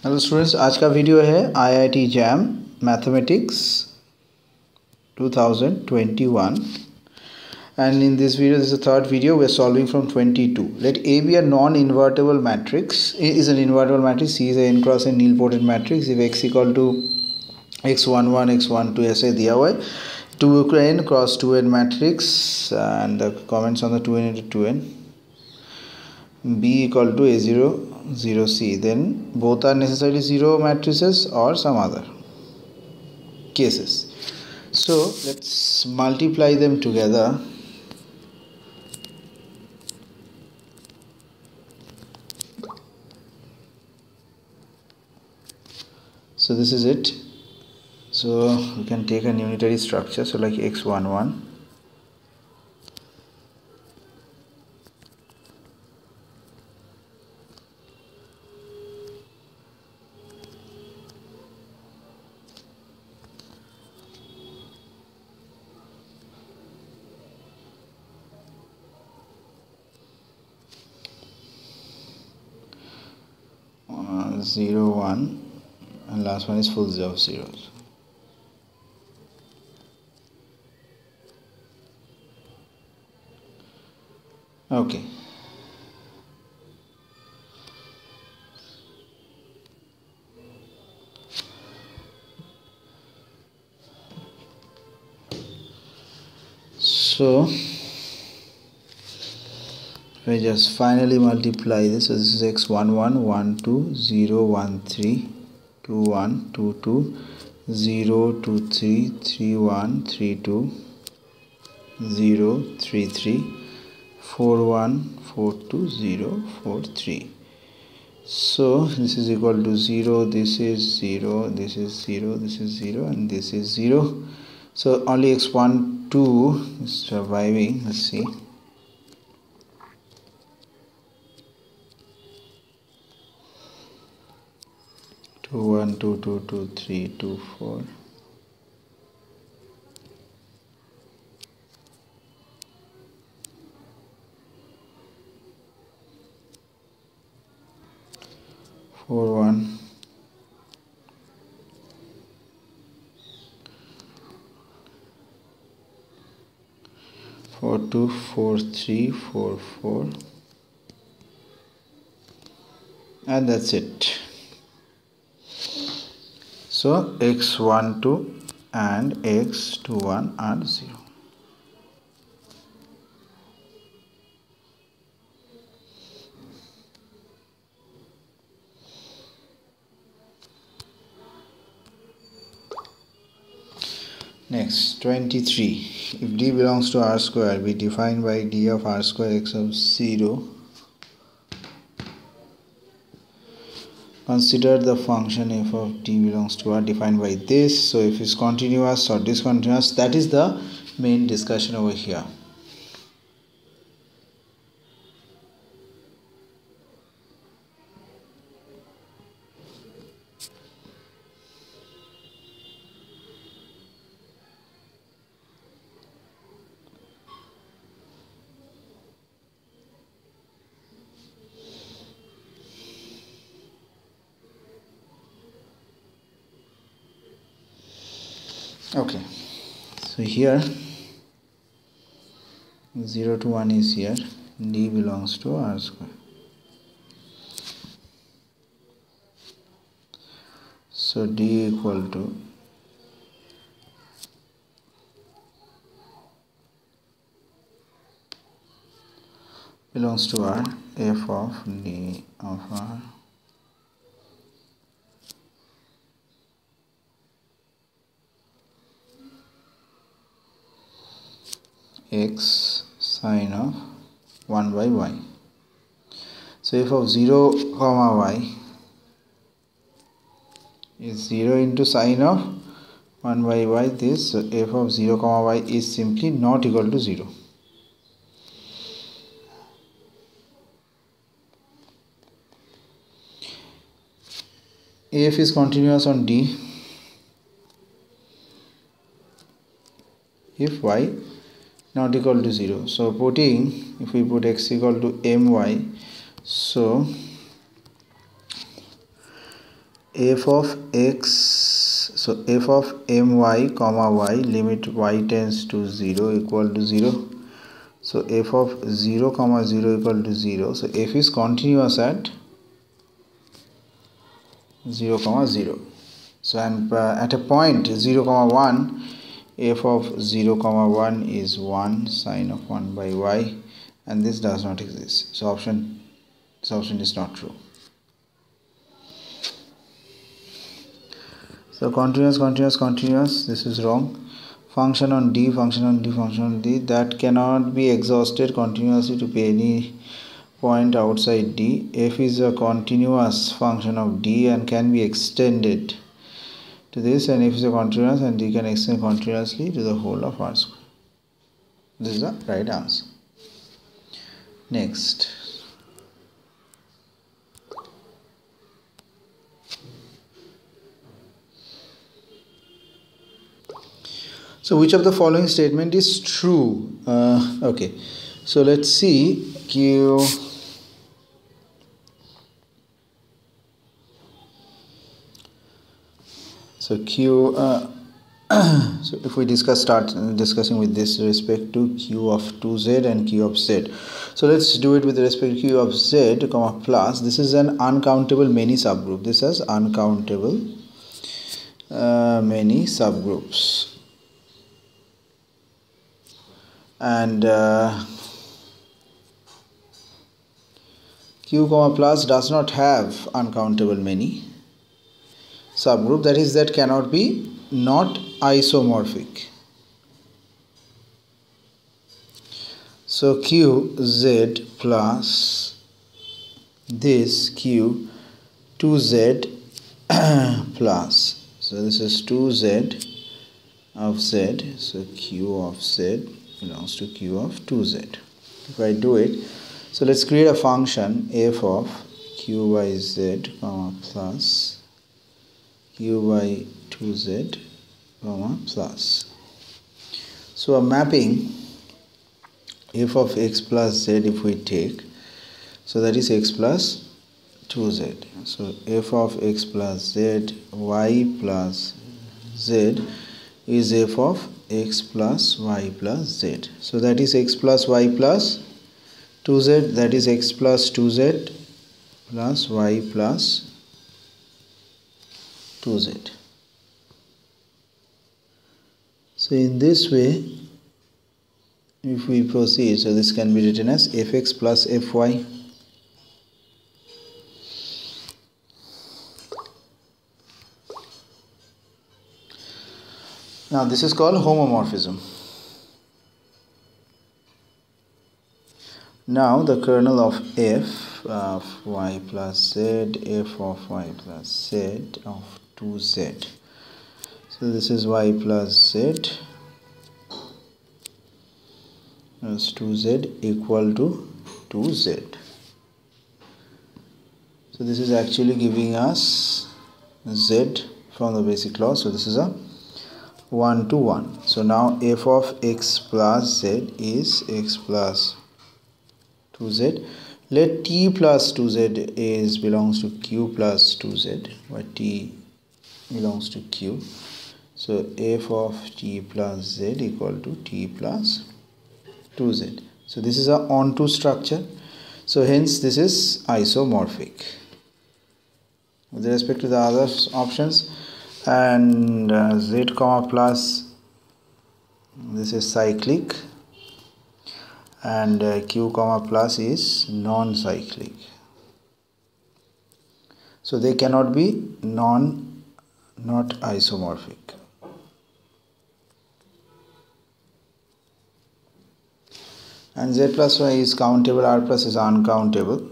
Hello students, आज का video है IIT JAM Mathematics 2021 and in this video, this is the third video. We are solving from 22. Let A be a non-invertible matrix. A is an invertible matrix. C is a n cross n nilpotent matrix. If x equal to x11 x12 ऐसे दिया हुआ है 2n cross 2n matrix and the comments on the 2n into 2n. B equal to A0 0 C, then both are necessarily 0 matrices or some other cases. So let's multiply them together. So this is it. So we can take a unitary structure, so like x11 0 1 and last one is full of zeros. Okay, so we just finally multiply this. So this is x11 1 2 0 1 3 2 1 2 2 0 2 3 3 1 3 2 0 3 3 4 1 4 2 0 4 3. So this is equal to 0, this is 0, this is 0, this is 0 and this is 0. So only x12 is surviving. Let's see. 2 1 2 2 2 3 2 4. Four one 4 2 4 3 4 4, and that's it. So x12 and x21 are 0. Next, 23. If D belongs to R square, be defined by D of R square x of 0. Consider the function f of D belongs to R defined by this. So if it's continuous or discontinuous, that is the main discussion over here. Okay, so here 0 to 1 is here. D belongs to R square. So D equal to belongs to R, f of D of R x sine of 1 by y. So f of 0 comma y is 0 into sine of 1 by y. This f of 0 comma y is simply not equal to 0. F is continuous on D if y not equal to 0. So if we put x equal to my, so f of x, so f of my comma y, limit y tends to 0 equal to 0. So f of 0 comma 0 equal to 0. So f is continuous at 0 comma 0. So and at a point 0 comma 1, f of 0 comma 1 is 1 sine of 1 by y, and this does not exist. So this option is not true. So continuous, this is wrong. Function on D, that cannot be exhausted continuously to any point outside D. F is a continuous function of D and can be extended to this, and F is a continuous and D can extend continuously to the whole of R square. This is the right answer. Next. So which of the following statement is true? Okay, so let's see. Q. So Q. So if we start discussing with this respect to Q of 2z and Q of z. So let's do it with respect to Q of z, comma plus. This is an uncountable many subgroup. This has uncountable many subgroups. And Q comma plus does not have uncountable many subgroup, that is, that cannot be not isomorphic. So QZ plus this Q 2Z plus, so this is 2Z of Z, so Q of Z belongs to Q of 2Z. If I do it, so let's create a function f of Q by Z comma plus Q by 2Z comma plus. So a mapping f of x plus z, if we take, so that is x plus 2z. So f of x plus z, y plus z is f of x plus y plus z. So that is x plus y plus 2z, that is x plus 2z plus y plus 2z. So in this way, if we proceed, so this can be written as fx plus fy. Now this is called homomorphism. Now the kernel of f of y plus z, f of y plus z of 2z. So this is y plus z as 2z equal to 2z. So this is actually giving us z from the basic law. So this is a 1 to 1. So now f of x plus z is x plus 2z. Let t plus 2z is belongs to q plus 2z, where t belongs to q. So f of t plus z equal to t plus 2z. So this is a onto structure. So hence this is isomorphic with respect to the other options. And z comma plus, this is cyclic, and q comma plus is non-cyclic. So they cannot be not isomorphic. And z plus y is countable, r plus is uncountable.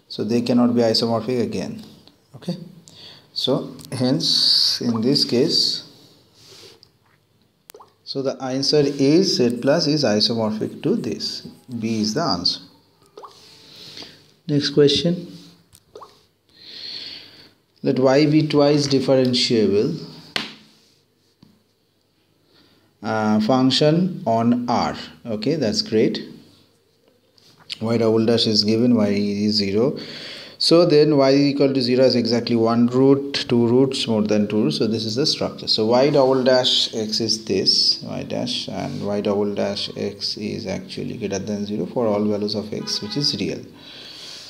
So they cannot be isomorphic again. Okay. So hence in this case, so the answer is z plus is isomorphic to this. B is the answer. Next question. Let y be twice differentiable function on R. Okay, that's great. y double dash is given, y is 0. So then y equal to 0 is exactly 1 root, 2 roots, more than 2 roots. So this is the structure. So y double dash x is this, y dash, and y double dash x is actually greater than 0 for all values of x which is real.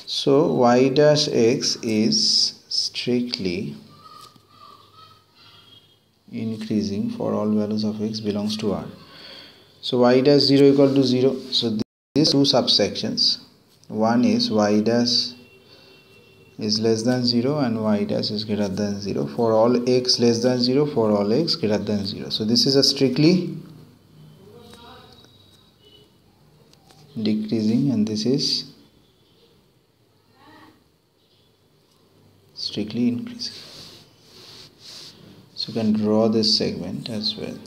So y dash x is strictly increasing for all values of x belongs to R. So y dash 0 equal to 0. So these two subsections, one is y dash is less than 0 and y dash is greater than 0 for all x less than 0, for all x greater than 0. So this is a strictly decreasing and this is strictly increasing. So you can draw this segment as well.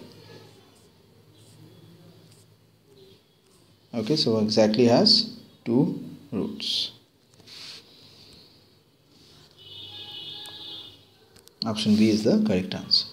Okay, so exactly has 2 roots. Option B is the correct answer.